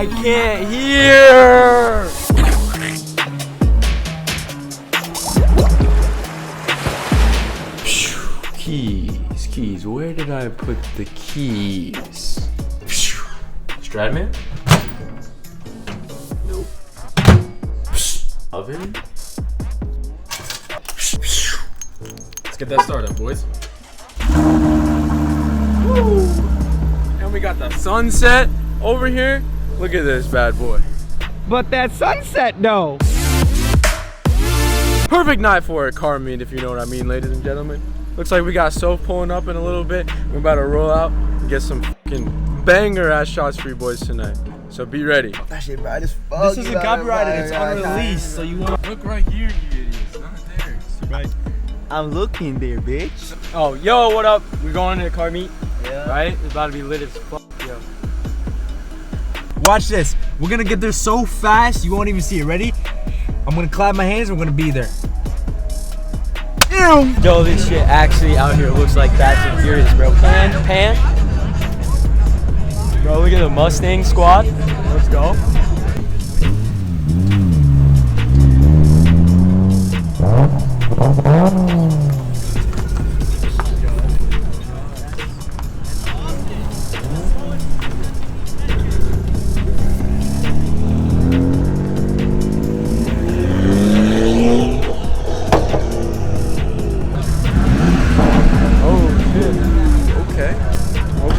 I can't hear. Keys. Where did I put the keys? Stradman? Nope. Oven? Let's get that started, boys. Woo. And we got the sunset over here. Look at this bad boy. But that sunset though. Perfect night for a car meet, if you know what I mean, ladies and gentlemen. Looks like we got Soph pulling up in a little bit. We're about to roll out and get some fucking banger ass shots for you boys tonight. So be ready. That shit bright as fuck. This isn't copyrighted, it's unreleased, so you want. Look right here, you idiots. Not there. See, right? I'm looking there, bitch. Oh, yo, what up? We're going to the car meet. Yeah. Right? It's about to be lit as fuck, yo. Watch this. We're gonna get there so fast you won't even see it. Ready? I'm gonna clap my hands and we're gonna be there. Ew. Yo, this shit actually out here looks like Fast and Furious, bro. Pan. Bro, look at the Mustang squad. Let's go.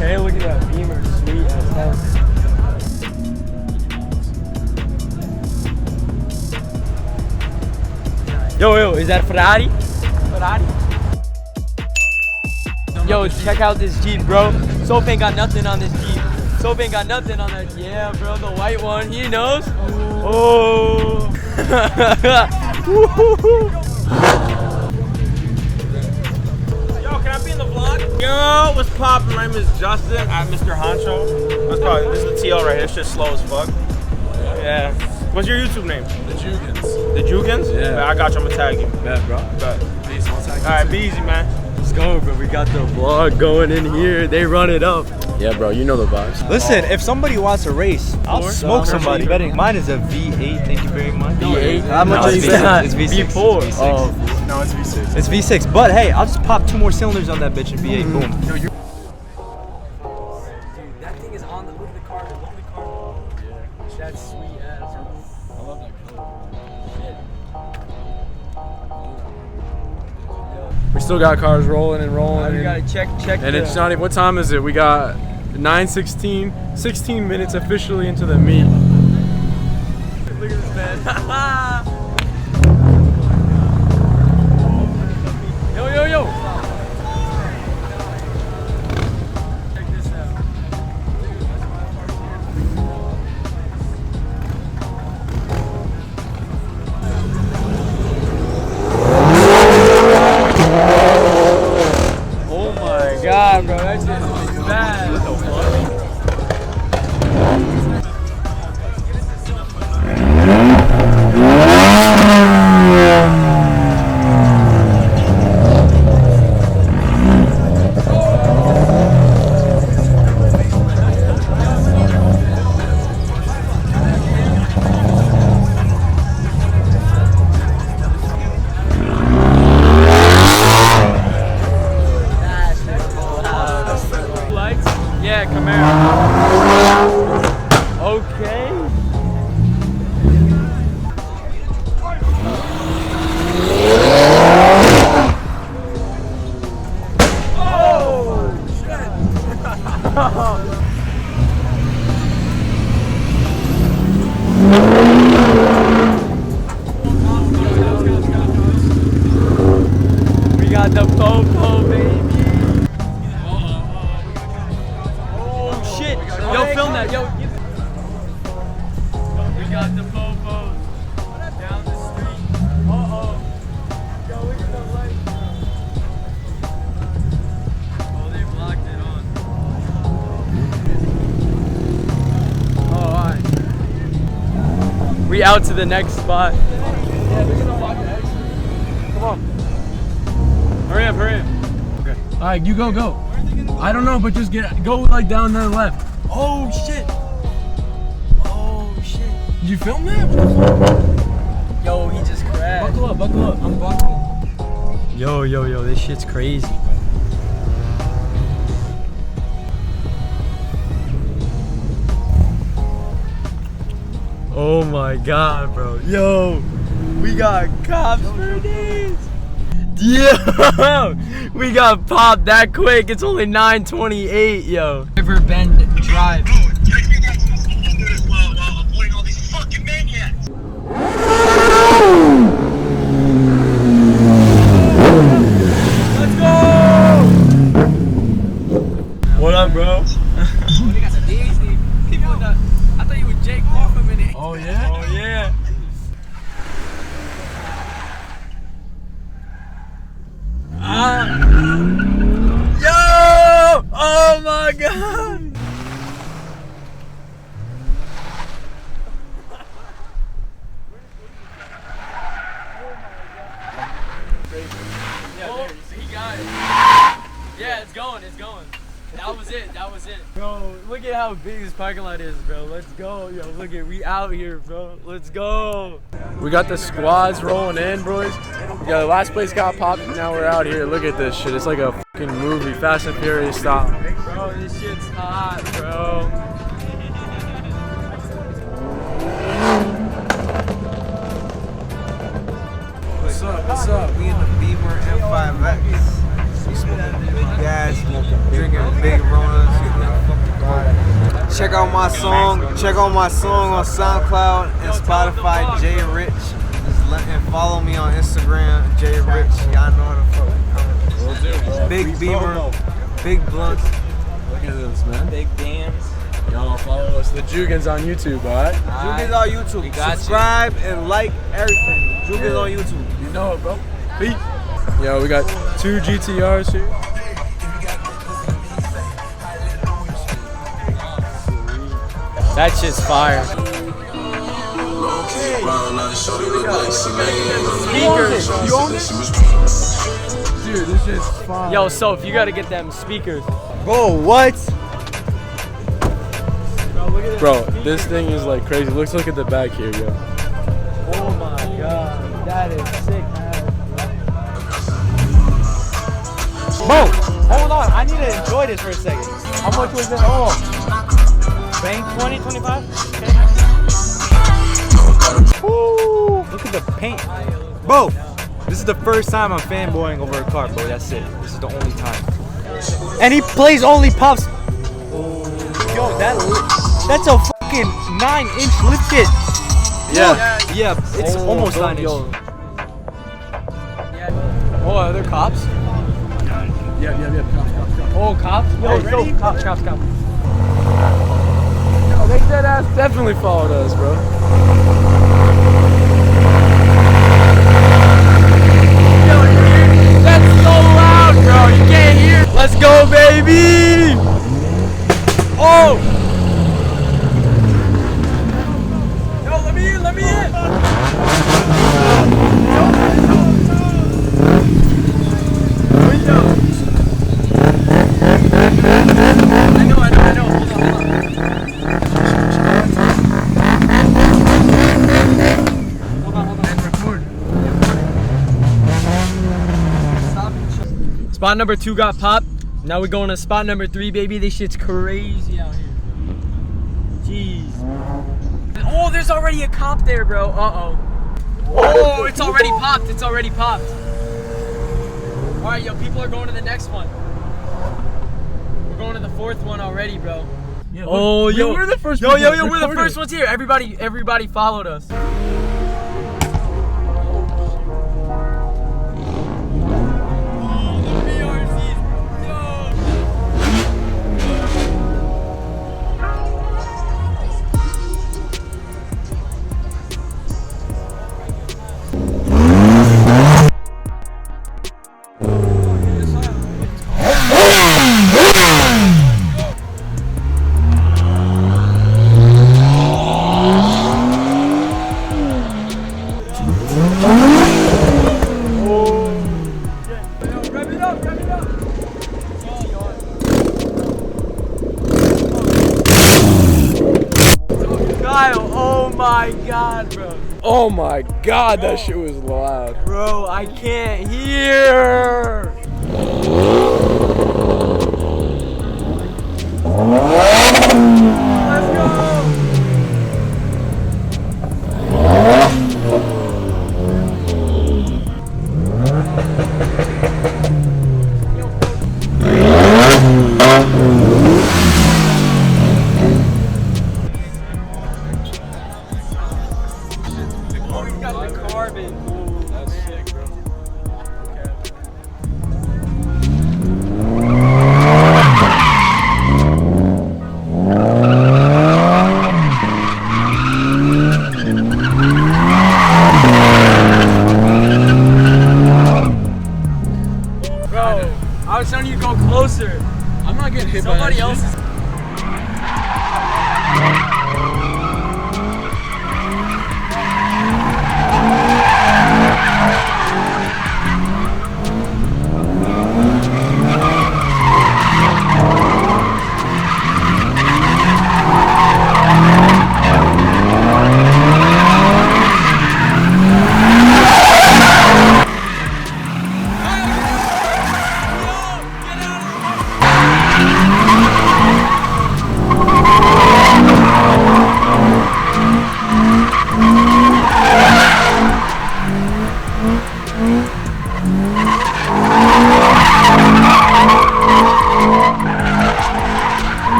Okay, look at that Emir, sweet as hell. Yo, is that Ferrari? Yo, check out this Jeep, bro. Soph ain't got nothing on this Jeep. Soph ain't got nothing on that. Yeah, bro, the white one. He knows. Oh. Yo, what's poppin'? My name is Justin at Mr. Honcho. This is the TL right here. This shit's slow as fuck. Yeah. What's your YouTube name? The Joogans. The Joogans? Yeah. I got you. I'm gonna tag you. Yeah, bro. Peace, I'll tag you. Alright, be easy, man. Let's go, bro. We got the vlog going in here. They run it up. Yeah, bro. You know the vibes. Listen, if somebody wants a race, I'll smoke somebody. Mine is a V8. Thank you very much. V8? How much No, are you it's not. betting? It's V6. V4. It's V6. Oh. No, it's V6. It's V6. But hey, I'll just pop 2 more cylinders on that bitch and V8. Boom. Yo, you. Dude, that thing is on the look at the car. Look at the car. Yeah. That's sweet ass. I love that color. We still got cars rolling and rolling. We gotta check. And it's not even, what time is it? We got 9:16, 16 minutes officially into the meet. Look at this man. Yo. Check this out. Oh my god, bro, that shit is bad. Yeah, Camaro. Okay. Oh, shit. We got the Popo, baby. Yo, film that, yo. We got the Popos down the street. Uh-oh. Yo, look at the light. Oh, they blocked it on. Oh, alright. We out to the next spot. Yeah, they're gonna block the exit. Come on. Hurry up. Okay. Alright, you go. I don't know, but just go like down to the left. Oh shit! Oh Did you film that? Yo, he just crashed. Buckle up. I'm buckling. Yo, this shit's crazy. Oh my god, bro. Yo, we got cops for this. Yo, we got popped that quick. It's only 9:28, yo. River Bend Drive. Let's go! What up, bro? I thought you were Jake Paul for a minute. Oh yeah? Oh yeah. Yo! Oh my god! Yeah, he got it. Yeah, it's going. That was it. Bro, look at how big this parking lot is, bro. Let's go. Yo, look at, we out here, bro. Let's go. We got the squads rolling in, boys. Yo, the last place got popped, now we're out here. Look at this shit. It's like a fucking movie, Fast and Furious style. Bro, this shit's hot, bro. What's up? We in the Beamer M5X. We smoking big gas, drinking big Ronas. Check out my song. Check out my song on SoundCloud and Spotify. Jay Rich. And follow me on Instagram, Jay Rich. Y'all know how to fuck. Big Beamer, big blunts. Look at this, man. Big dams. Y'all follow us, the Joogans on YouTube, alright? Joogans on YouTube. Subscribe and like everything. Joogans on YouTube. You know it, bro. Peace. Yo, we got 2 GTRs here. That shit's fire. Speakers. You own it? Dude, this shit's fire. Yo, Soph, you gotta get them speakers. Bro, what? Bro, this thing is like crazy. Let's look at the back here, yo. Oh my god. That is sick, man. Bro, hold on. I need to enjoy this for a second. How much was it? Oh. Bank 20, 25? Okay. Woo! Look at the paint. Bro, this is the first time I'm fanboying over a car, bro. That's it. This is the only time. And he plays only pops. Yo, that's a fucking 9-inch lift kit. Yeah, it's almost 9-inch. Oh, are there cops? Yeah. Cops. Oh, cops? Yo, Hey, ready? Cops. Yo, they dead ass definitely followed us, bro. Yo, you hear? That's so loud, bro. You can't hear. Let's go, baby. Oh. Yo, let me in. Window. I know. Hold on. And record. Spot number 2 got popped. Now we're going to spot number 3, baby. This shit's crazy out here. Jeez. Oh, there's already a cop there, bro. Oh, it's already popped. All right, yo, people are going to the next one. We're going to the 4th one already, bro. Yeah, Oh, yo, we're the first. Yo, people we're the recorded. first ones here. Everybody followed us. Kyle, oh my god, bro. Oh my god, that shit was loud. Bro, I can't hear. Let's go. Oh, you got the carbon. That's sick, bro. Okay. Bro, I was telling you to go closer. I'm not getting hit Somebody by that else shit. is.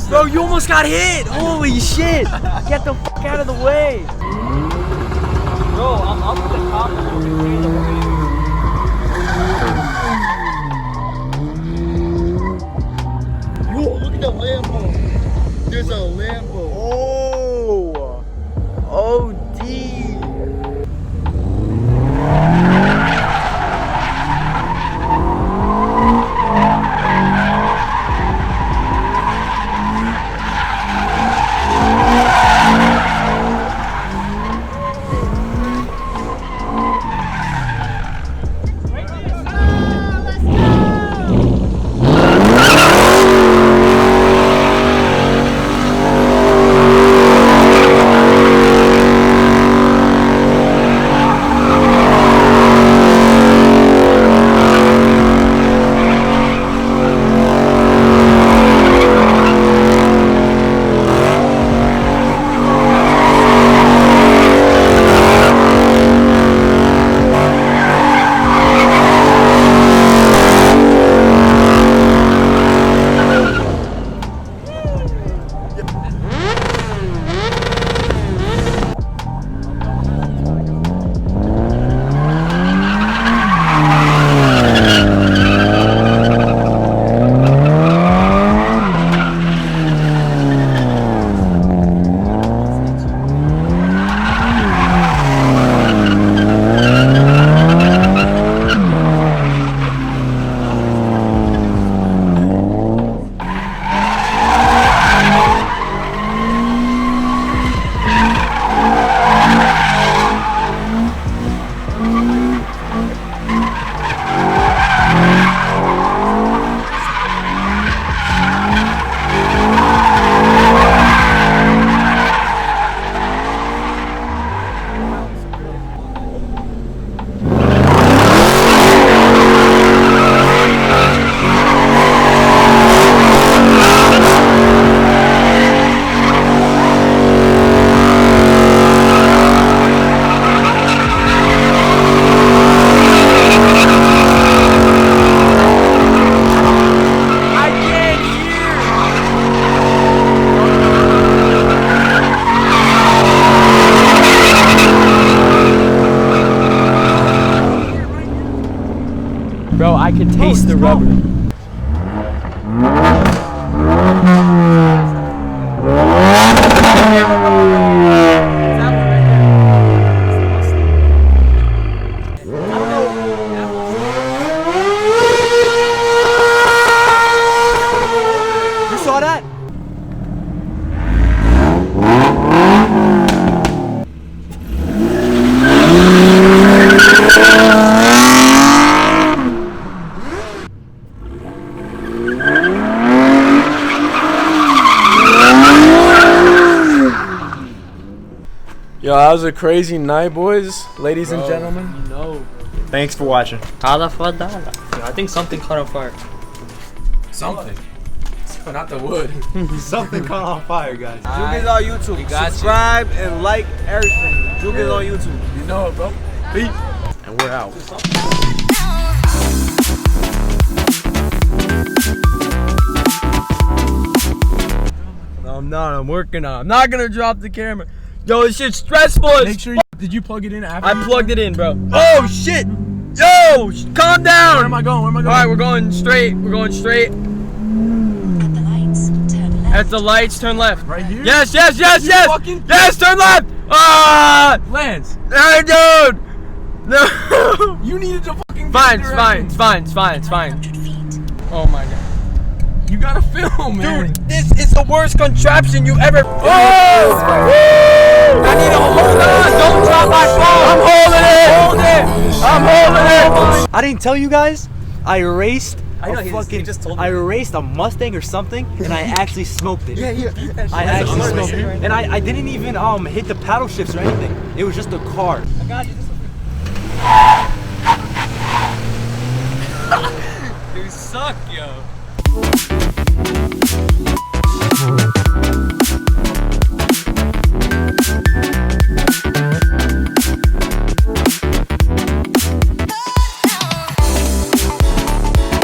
Bro, you almost got hit! Holy shit! Get the fuck out of the way! Bro, I'm up with the cops. Yo, look at the Lambo. There's a Lambo. Oh! Oh, D! I could taste the rubber. You saw that? Yo, that was a crazy night, boys, ladies and gentlemen. You know. Thanks for watching. I think something caught on fire. Something. Not the wood. Something caught on fire, guys. Joogans on YouTube. Subscribe and like everything. Joogans on YouTube. You know it, bro. Peace. And we're out. No, I'm not. I'm working on it. I'm not gonna drop the camera. Yo, this shit's stressful. Make sure did you plug it in after? I plugged it in, bro. Oh shit! Yo, calm down. Where am I going? Where am I going? All right, we're going straight. We're going straight. At the lights, turn left. Right here? Yes. fucking- Yes, turn left. Ah, Lance, hey, dude. No. you needed to fucking. Fine. It's fine. Oh my god. You gotta film, man. Dude, this is the worst contraption you ever. Oh! I need to hold on. Don't drop my phone. I'm holding it. I'm holding it. I didn't tell you guys. I erased. I know, he just told me. I erased a Mustang or something, and I actually smoked it. Yeah. I actually smoked it, and I didn't even hit the paddle shifts or anything. It was just a car. I got you. You suck, yo.